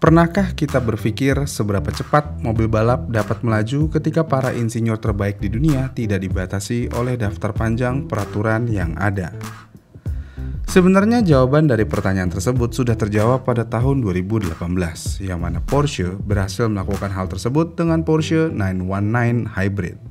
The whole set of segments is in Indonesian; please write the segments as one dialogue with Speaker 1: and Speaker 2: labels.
Speaker 1: Pernahkah kita berpikir seberapa cepat mobil balap dapat melaju ketika para insinyur terbaik di dunia tidak dibatasi oleh daftar panjang peraturan yang ada? Sebenarnya jawaban dari pertanyaan tersebut sudah terjawab pada tahun 2018, yang mana Porsche berhasil melakukan hal tersebut dengan Porsche 919 Hybrid.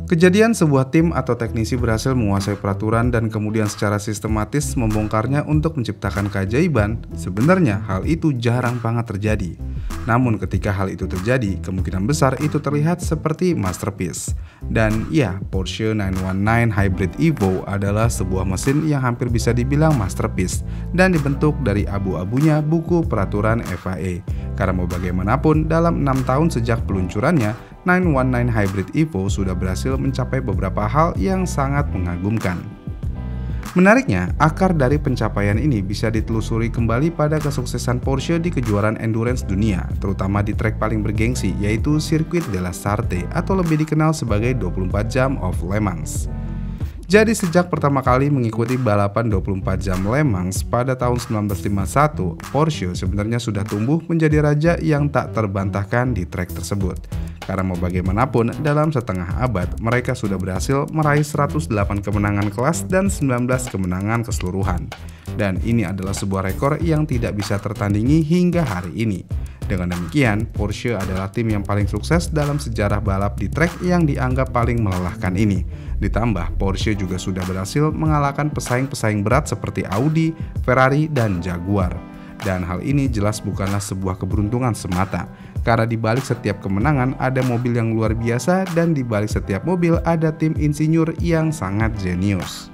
Speaker 1: Kejadian sebuah tim atau teknisi berhasil menguasai peraturan dan kemudian secara sistematis membongkarnya untuk menciptakan keajaiban, sebenarnya hal itu jarang banget terjadi. Namun ketika hal itu terjadi, kemungkinan besar itu terlihat seperti masterpiece. Dan ya, Porsche 919 Hybrid Evo adalah sebuah mesin yang hampir bisa dibilang masterpiece dan dibentuk dari abu-abunya buku peraturan FIA. Karena mau bagaimanapun, dalam 6 tahun sejak peluncurannya, 919 Hybrid Evo sudah berhasil mencapai beberapa hal yang sangat mengagumkan. Menariknya, akar dari pencapaian ini bisa ditelusuri kembali pada kesuksesan Porsche di kejuaraan endurance dunia, terutama di trek paling bergengsi yaitu Circuit de la Sarthe atau lebih dikenal sebagai 24 Jam of Le Mans. Jadi sejak pertama kali mengikuti balapan 24 jam Le Mans pada tahun 1951, Porsche sebenarnya sudah tumbuh menjadi raja yang tak terbantahkan di trek tersebut. Karena mau bagaimanapun, dalam setengah abad, mereka sudah berhasil meraih 108 kemenangan kelas dan 19 kemenangan keseluruhan. Dan ini adalah sebuah rekor yang tidak bisa tertandingi hingga hari ini. Dengan demikian, Porsche adalah tim yang paling sukses dalam sejarah balap di trek yang dianggap paling melelahkan ini. Ditambah, Porsche juga sudah berhasil mengalahkan pesaing-pesaing berat seperti Audi, Ferrari, dan Jaguar. Dan hal ini jelas bukanlah sebuah keberuntungan semata, karena di balik setiap kemenangan ada mobil yang luar biasa dan di balik setiap mobil ada tim insinyur yang sangat jenius.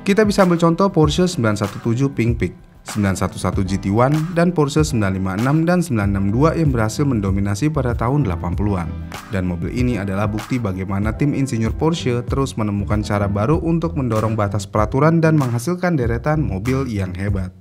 Speaker 1: Kita bisa ambil contoh Porsche 917 Pink Pig, 911 GT1, dan Porsche 956 dan 962 yang berhasil mendominasi pada tahun 80-an. Dan mobil ini adalah bukti bagaimana tim insinyur Porsche terus menemukan cara baru untuk mendorong batas peraturan dan menghasilkan deretan mobil yang hebat.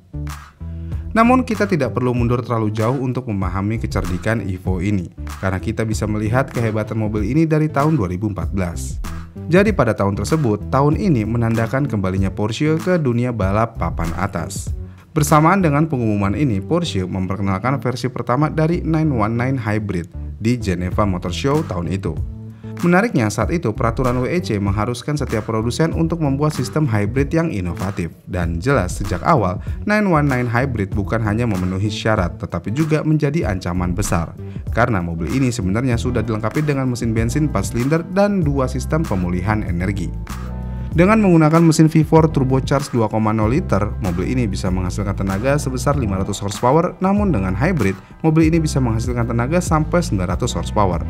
Speaker 1: Namun kita tidak perlu mundur terlalu jauh untuk memahami kecerdikan Evo ini, karena kita bisa melihat kehebatan mobil ini dari tahun 2014. Jadi pada tahun tersebut, tahun ini menandakan kembalinya Porsche ke dunia balap papan atas. Bersamaan dengan pengumuman ini, Porsche memperkenalkan versi pertama dari 919 Hybrid di Geneva Motor Show tahun itu. Menariknya, saat itu peraturan WEC mengharuskan setiap produsen untuk membuat sistem hybrid yang inovatif. Dan jelas sejak awal, 919 Hybrid bukan hanya memenuhi syarat, tetapi juga menjadi ancaman besar. Karena mobil ini sebenarnya sudah dilengkapi dengan mesin bensin 4 silinder dan 2 sistem pemulihan energi. Dengan menggunakan mesin V4 turbocharged 2,0 liter, mobil ini bisa menghasilkan tenaga sebesar 500 horsepower, namun dengan hybrid, mobil ini bisa menghasilkan tenaga sampai 900 horsepower.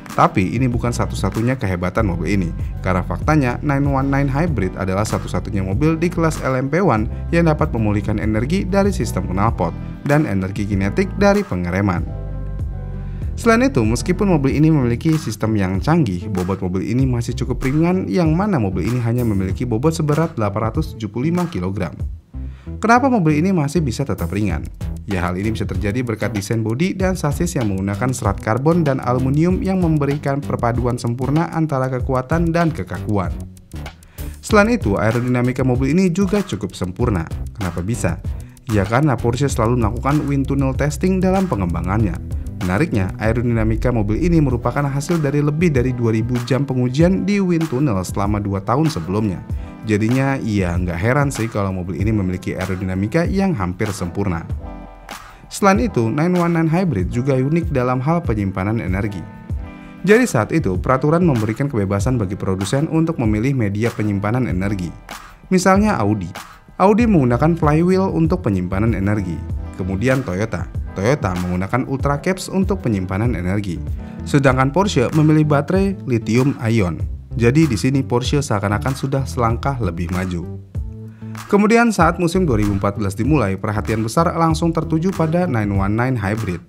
Speaker 1: Tapi ini bukan satu-satunya kehebatan mobil ini, karena faktanya 919 Hybrid adalah satu-satunya mobil di kelas LMP1 yang dapat memulihkan energi dari sistem knalpot dan energi kinetik dari pengereman. Selain itu, meskipun mobil ini memiliki sistem yang canggih, bobot mobil ini masih cukup ringan, yang mana mobil ini hanya memiliki bobot seberat 875 kg. Kenapa mobil ini masih bisa tetap ringan? Ya, hal ini bisa terjadi berkat desain bodi dan sasis yang menggunakan serat karbon dan aluminium yang memberikan perpaduan sempurna antara kekuatan dan kekakuan. Selain itu, aerodinamika mobil ini juga cukup sempurna. Kenapa bisa? Ya karena Porsche selalu melakukan wind tunnel testing dalam pengembangannya. Menariknya, aerodinamika mobil ini merupakan hasil dari lebih dari 2000 jam pengujian di wind tunnel selama 2 tahun sebelumnya. Jadinya, ya nggak heran sih kalau mobil ini memiliki aerodinamika yang hampir sempurna. Selain itu, 919 Hybrid juga unik dalam hal penyimpanan energi. Jadi saat itu, peraturan memberikan kebebasan bagi produsen untuk memilih media penyimpanan energi. Misalnya Audi. Audi menggunakan flywheel untuk penyimpanan energi. Kemudian Toyota menggunakan Ultra Caps untuk penyimpanan energi. Sedangkan Porsche memilih baterai lithium ion. Jadi di sini Porsche seakan-akan sudah selangkah lebih maju. Kemudian saat musim 2014 dimulai, perhatian besar langsung tertuju pada 919 Hybrid.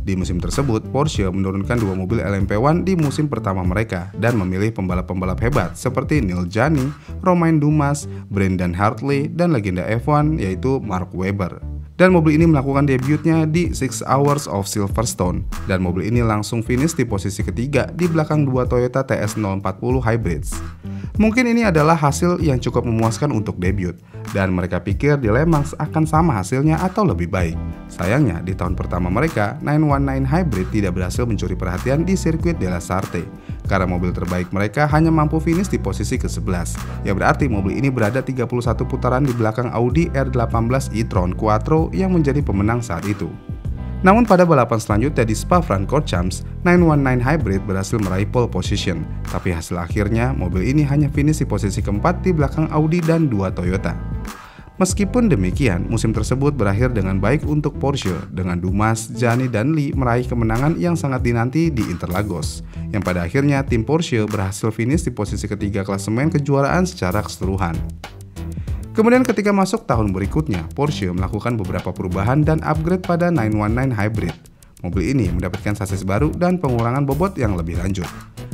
Speaker 1: Di musim tersebut, Porsche menurunkan 2 mobil LMP1 di musim pertama mereka dan memilih pembalap-pembalap hebat seperti Neil Jani, Romain Dumas, Brendan Hartley, dan legenda F1 yaitu Mark Webber. Dan mobil ini melakukan debutnya di 6 Hours of Silverstone, dan mobil ini langsung finish di posisi ketiga di belakang 2 Toyota TS040 Hybrids. Mungkin ini adalah hasil yang cukup memuaskan untuk debut, dan mereka pikir di Le Mans akan sama hasilnya atau lebih baik. Sayangnya, di tahun pertama mereka, 919 Hybrid tidak berhasil mencuri perhatian di sirkuit de la Sarthe, karena mobil terbaik mereka hanya mampu finish di posisi ke-11. Ya berarti mobil ini berada 31 putaran di belakang Audi R18 e-tron Quattro yang menjadi pemenang saat itu. Namun pada balapan selanjutnya di Spa-Francorchamps, 919 Hybrid berhasil meraih pole position, tapi hasil akhirnya mobil ini hanya finish di posisi keempat di belakang Audi dan dua Toyota. Meskipun demikian, musim tersebut berakhir dengan baik untuk Porsche, dengan Dumas, Jani, dan Lee meraih kemenangan yang sangat dinanti di Interlagos, yang pada akhirnya tim Porsche berhasil finish di posisi ketiga klasemen kejuaraan secara keseluruhan. Kemudian ketika masuk tahun berikutnya, Porsche melakukan beberapa perubahan dan upgrade pada 919 Hybrid. Mobil ini mendapatkan sasis baru dan pengurangan bobot yang lebih lanjut.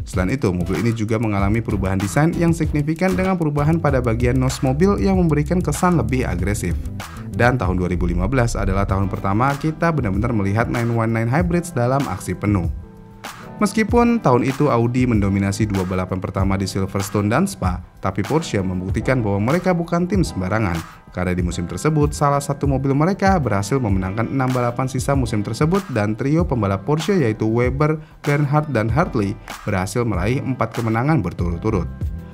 Speaker 1: Selain itu, mobil ini juga mengalami perubahan desain yang signifikan dengan perubahan pada bagian nose mobil yang memberikan kesan lebih agresif. Dan tahun 2015 adalah tahun pertama kita benar-benar melihat 919 Hybrids dalam aksi penuh. Meskipun tahun itu Audi mendominasi dua balapan pertama di Silverstone dan Spa, tapi Porsche membuktikan bahwa mereka bukan tim sembarangan. Karena di musim tersebut, salah satu mobil mereka berhasil memenangkan 6 balapan sisa musim tersebut dan trio pembalap Porsche yaitu Weber, Bernhard, dan Hartley berhasil meraih 4 kemenangan berturut-turut.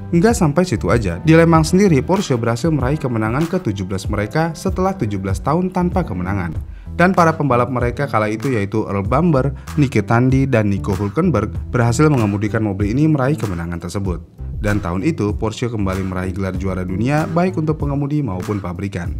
Speaker 1: Nggak sampai situ aja, di Le Mans sendiri Porsche berhasil meraih kemenangan ke-17 mereka setelah 17 tahun tanpa kemenangan. Dan para pembalap mereka kala itu yaitu Earl Bamber, Niki Tandy, dan Nico Hülkenberg berhasil mengemudikan mobil ini meraih kemenangan tersebut. Dan tahun itu Porsche kembali meraih gelar juara dunia baik untuk pengemudi maupun pabrikan.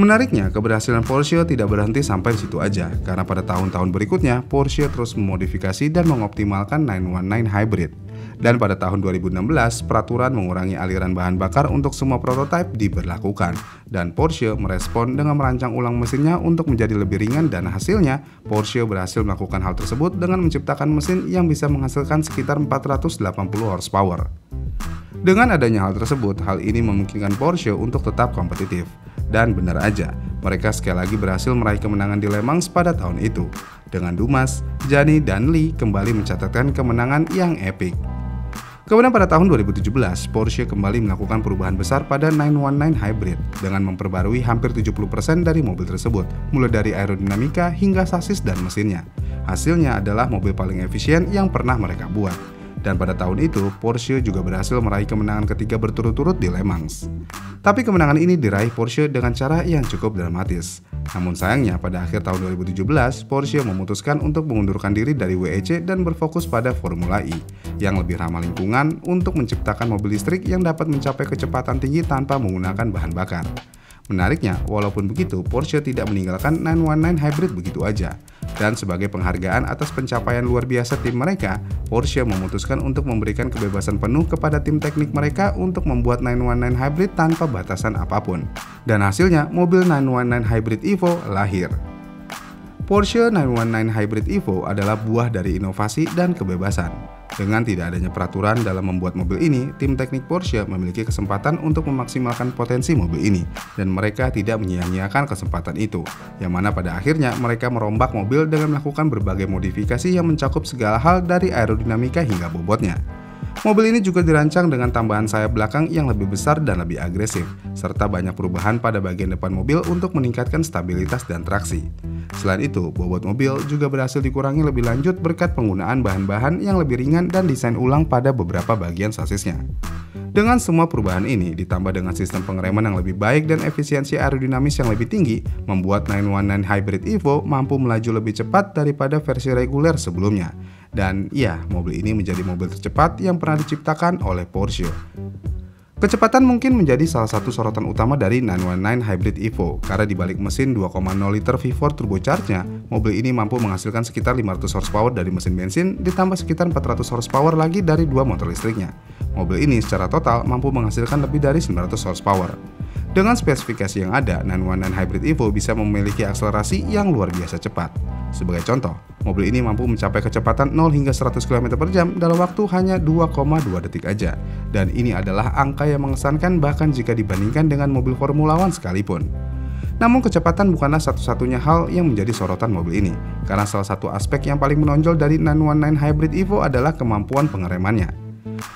Speaker 1: Menariknya, keberhasilan Porsche tidak berhenti sampai di situ aja, karena pada tahun-tahun berikutnya Porsche terus memodifikasi dan mengoptimalkan 919 Hybrid. Dan pada tahun 2016, peraturan mengurangi aliran bahan bakar untuk semua prototipe diberlakukan, dan Porsche merespon dengan merancang ulang mesinnya untuk menjadi lebih ringan, dan hasilnya Porsche berhasil melakukan hal tersebut dengan menciptakan mesin yang bisa menghasilkan sekitar 480 horsepower. Dengan adanya hal tersebut, hal ini memungkinkan Porsche untuk tetap kompetitif. Dan benar aja, mereka sekali lagi berhasil meraih kemenangan di Le Mans pada tahun itu. Dengan Dumas, Jani, dan Lee kembali mencatatkan kemenangan yang epik. Kemudian pada tahun 2017, Porsche kembali melakukan perubahan besar pada 919 Hybrid dengan memperbarui hampir 70% dari mobil tersebut, mulai dari aerodinamika hingga sasis dan mesinnya. Hasilnya adalah mobil paling efisien yang pernah mereka buat. Dan pada tahun itu, Porsche juga berhasil meraih kemenangan ketiga berturut-turut di Le Mans. Tapi kemenangan ini diraih Porsche dengan cara yang cukup dramatis. Namun sayangnya pada akhir tahun 2017, Porsche memutuskan untuk mengundurkan diri dari WEC dan berfokus pada Formula E, yang lebih ramah lingkungan untuk menciptakan mobil listrik yang dapat mencapai kecepatan tinggi tanpa menggunakan bahan bakar. Menariknya, walaupun begitu, Porsche tidak meninggalkan 919 Hybrid begitu aja. Dan sebagai penghargaan atas pencapaian luar biasa tim mereka, Porsche memutuskan untuk memberikan kebebasan penuh kepada tim teknik mereka untuk membuat 919 Hybrid tanpa batasan apapun. Dan hasilnya, mobil 919 Hybrid Evo lahir. Porsche 919 Hybrid Evo adalah buah dari inovasi dan kebebasan. Dengan tidak adanya peraturan dalam membuat mobil ini, tim teknik Porsche memiliki kesempatan untuk memaksimalkan potensi mobil ini, dan mereka tidak menyia-nyiakan kesempatan itu, yang mana pada akhirnya mereka merombak mobil dengan melakukan berbagai modifikasi yang mencakup segala hal dari aerodinamika hingga bobotnya. Mobil ini juga dirancang dengan tambahan sayap belakang yang lebih besar dan lebih agresif, serta banyak perubahan pada bagian depan mobil untuk meningkatkan stabilitas dan traksi. Selain itu, bobot mobil juga berhasil dikurangi lebih lanjut berkat penggunaan bahan-bahan yang lebih ringan dan desain ulang pada beberapa bagian sasisnya. Dengan semua perubahan ini, ditambah dengan sistem pengereman yang lebih baik dan efisiensi aerodinamis yang lebih tinggi, membuat 919 Hybrid Evo mampu melaju lebih cepat daripada versi reguler sebelumnya. Dan ya, mobil ini menjadi mobil tercepat yang pernah diciptakan oleh Porsche. Kecepatan mungkin menjadi salah satu sorotan utama dari 919 Hybrid Evo, karena di balik mesin 2,0 liter V4 turbocharged-nya, mobil ini mampu menghasilkan sekitar 500 horsepower dari mesin bensin, ditambah sekitar 400 horsepower lagi dari dua motor listriknya. Mobil ini secara total mampu menghasilkan lebih dari 900 horsepower. Dengan spesifikasi yang ada, 919 Hybrid Evo bisa memiliki akselerasi yang luar biasa cepat. Sebagai contoh, mobil ini mampu mencapai kecepatan 0 hingga 100 km per jam dalam waktu hanya 2,2 detik aja. Dan ini adalah angka yang mengesankan bahkan jika dibandingkan dengan mobil Formula One sekalipun. Namun kecepatan bukanlah satu-satunya hal yang menjadi sorotan mobil ini, karena salah satu aspek yang paling menonjol dari 919 Hybrid Evo adalah kemampuan pengeremannya.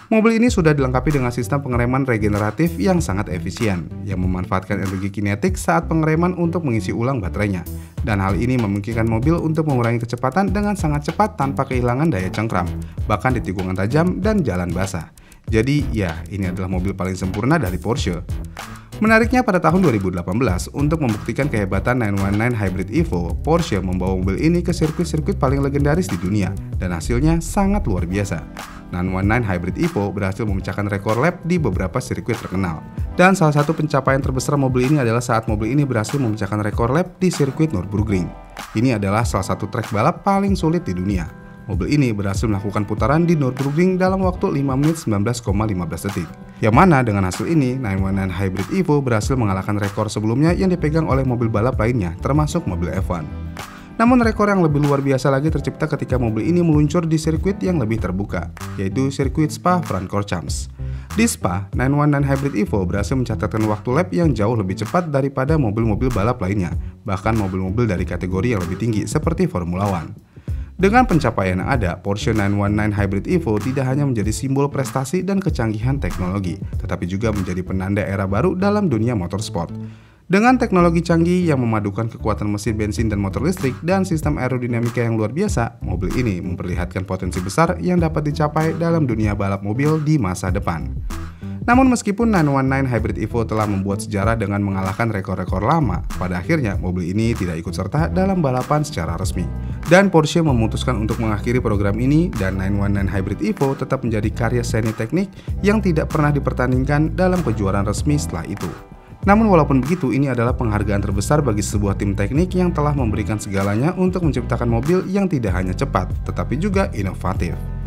Speaker 1: Mobil ini sudah dilengkapi dengan sistem pengereman regeneratif yang sangat efisien, yang memanfaatkan energi kinetik saat pengereman untuk mengisi ulang baterainya. Dan hal ini memungkinkan mobil untuk mengurangi kecepatan dengan sangat cepat tanpa kehilangan daya cengkram, bahkan di tikungan tajam dan jalan basah. Jadi ya, ini adalah mobil paling sempurna dari Porsche. Menariknya pada tahun 2018, untuk membuktikan kehebatan 919 Hybrid Evo, Porsche membawa mobil ini ke sirkuit-sirkuit paling legendaris di dunia, dan hasilnya sangat luar biasa. 919 Hybrid Evo berhasil memecahkan rekor lap di beberapa sirkuit terkenal. Dan salah satu pencapaian terbesar mobil ini adalah saat mobil ini berhasil memecahkan rekor lap di sirkuit Nürburgring. Ini adalah salah satu trek balap paling sulit di dunia. Mobil ini berhasil melakukan putaran di Nürburgring dalam waktu 5 menit 19,15 detik. Yang mana dengan hasil ini, 919 Hybrid Evo berhasil mengalahkan rekor sebelumnya yang dipegang oleh mobil balap lainnya, termasuk mobil F1. Namun rekor yang lebih luar biasa lagi tercipta ketika mobil ini meluncur di sirkuit yang lebih terbuka, yaitu sirkuit Spa-Francorchamps. Di Spa, 919 Hybrid Evo berhasil mencatatkan waktu lap yang jauh lebih cepat daripada mobil-mobil balap lainnya, bahkan mobil-mobil dari kategori yang lebih tinggi seperti Formula One. Dengan pencapaian yang ada, Porsche 919 Hybrid Evo tidak hanya menjadi simbol prestasi dan kecanggihan teknologi, tetapi juga menjadi penanda era baru dalam dunia motorsport. Dengan teknologi canggih yang memadukan kekuatan mesin bensin dan motor listrik dan sistem aerodinamika yang luar biasa, mobil ini memperlihatkan potensi besar yang dapat dicapai dalam dunia balap mobil di masa depan. Namun meskipun 919 Hybrid Evo telah membuat sejarah dengan mengalahkan rekor-rekor lama, pada akhirnya mobil ini tidak ikut serta dalam balapan secara resmi. Dan Porsche memutuskan untuk mengakhiri program ini dan 919 Hybrid Evo tetap menjadi karya seni teknik yang tidak pernah dipertandingkan dalam kejuaraan resmi setelah itu. Namun walaupun begitu, ini adalah penghargaan terbesar bagi sebuah tim teknik yang telah memberikan segalanya untuk menciptakan mobil yang tidak hanya cepat, tetapi juga inovatif.